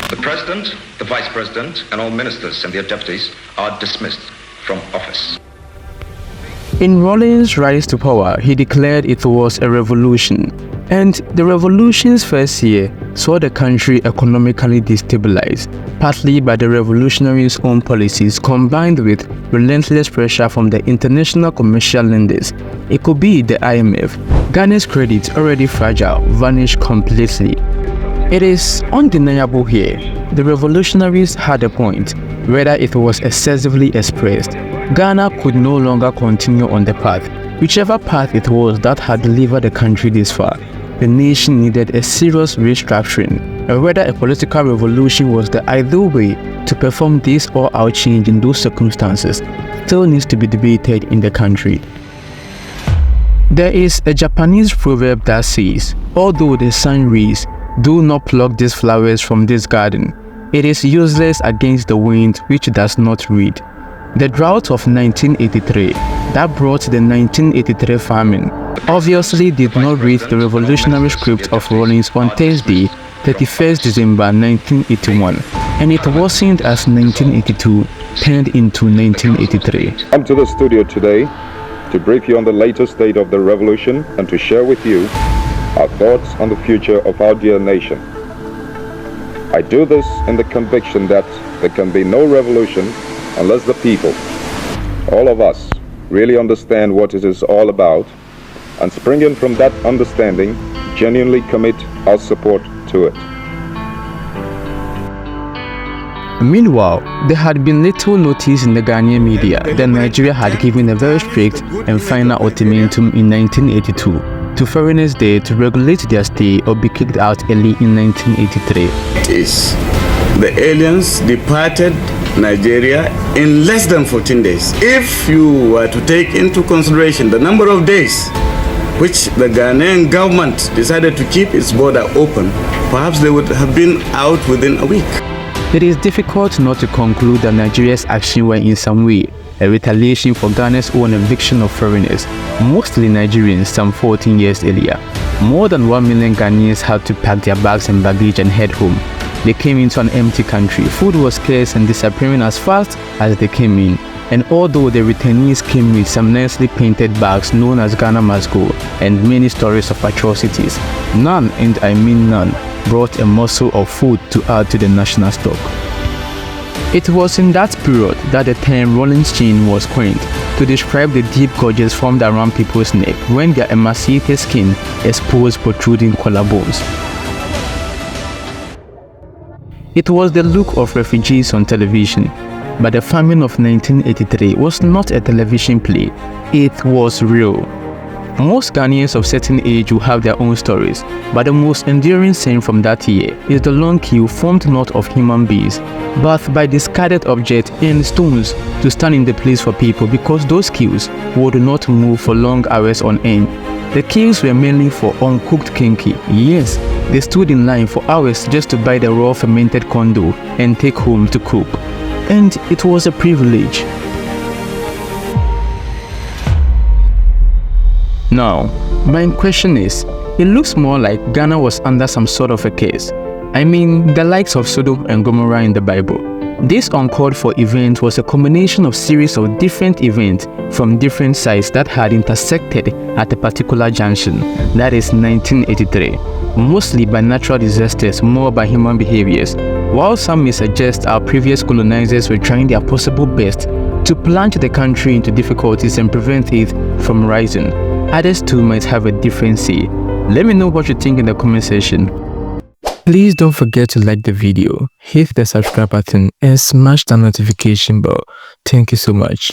The President, the Vice President, and all ministers and their deputies are dismissed from office. In Rawlings' rise to power, he declared it was a revolution, and the revolution's first year saw the country economically destabilized, partly by the revolutionaries' own policies combined with relentless pressure from the international commercial lenders. It could be the IMF. Ghana's credit, already fragile, vanished completely. It is undeniable here. The revolutionaries had a point, whether it was excessively expressed. Ghana could no longer continue on the path. Whichever path it was that had delivered the country this far, the nation needed a serious restructuring, and whether a political revolution was the ideal way to perform this all-out change in those circumstances still needs to be debated in the country. There is a Japanese proverb that says, although the sun rays do not pluck these flowers from this garden, it is useless against the wind which does not read. The drought of 1983 that brought the 1983 famine obviously did not read the revolutionary script of Rawlings on Thursday, 31st December 1981, and it wasn't as 1982 turned into 1983. I'm to the studio today to brief you on the latest state of the revolution and to share with you our thoughts on the future of our dear nation. I do this in the conviction that there can be no revolution unless the people, all of us, really understand what it is all about, and springing from that understanding, genuinely commit our support to it. Meanwhile, there had been little notice in the Ghanaian media that Nigeria had given a very strict and final ultimatum in 1982 to foreigners there to regulate their stay or be kicked out early in 1983. It is. The aliens departed Nigeria in less than 14 days. If you were to take into consideration the number of days which the Ghanaian government decided to keep its border open, perhaps they would have been out within a week. It is difficult not to conclude that Nigeria's action were in some way a retaliation for Ghana's own eviction of foreigners, mostly Nigerians, some 14 years earlier. More than 1 million Ghanaians had to pack their bags and baggage and head home. They came into an empty country. Food was scarce and disappearing as fast as they came in. And although the returnees came with some nicely painted bags known as Ghana Must Go and many stories of atrocities, none, and I mean none, brought a morsel of food to add to the national stock. It was in that period that the term Rawlings chain was coined to describe the deep gorges formed around people's neck when their emaciated skin exposed protruding collarbones. It was the look of refugees on television, but the famine of 1983 was not a television play, it was real. Most Ghanaians of certain age will have their own stories, but the most enduring scene from that year is the long queue formed not of human beings, but by discarded objects and stones to stand in the place for people because those queues would not move for long hours on end. The queues were mainly for uncooked kenkey. Yes, they stood in line for hours just to buy the raw fermented kondo and take home to cook. And it was a privilege. Now, my question is, it looks more like Ghana was under some sort of a curse. I mean, the likes of Sodom and Gomorrah in the Bible. This uncalled for event was a combination of series of different events from different sides that had intersected at a particular junction, that is 1983, mostly by natural disasters, more by human behaviors. While some may suggest our previous colonizers were trying their possible best to plunge the country into difficulties and prevent it from rising, others too might have a different say. Let me know what you think in the comment section. Please don't forget to like the video, hit the subscribe button and smash the notification bell. Thank you so much.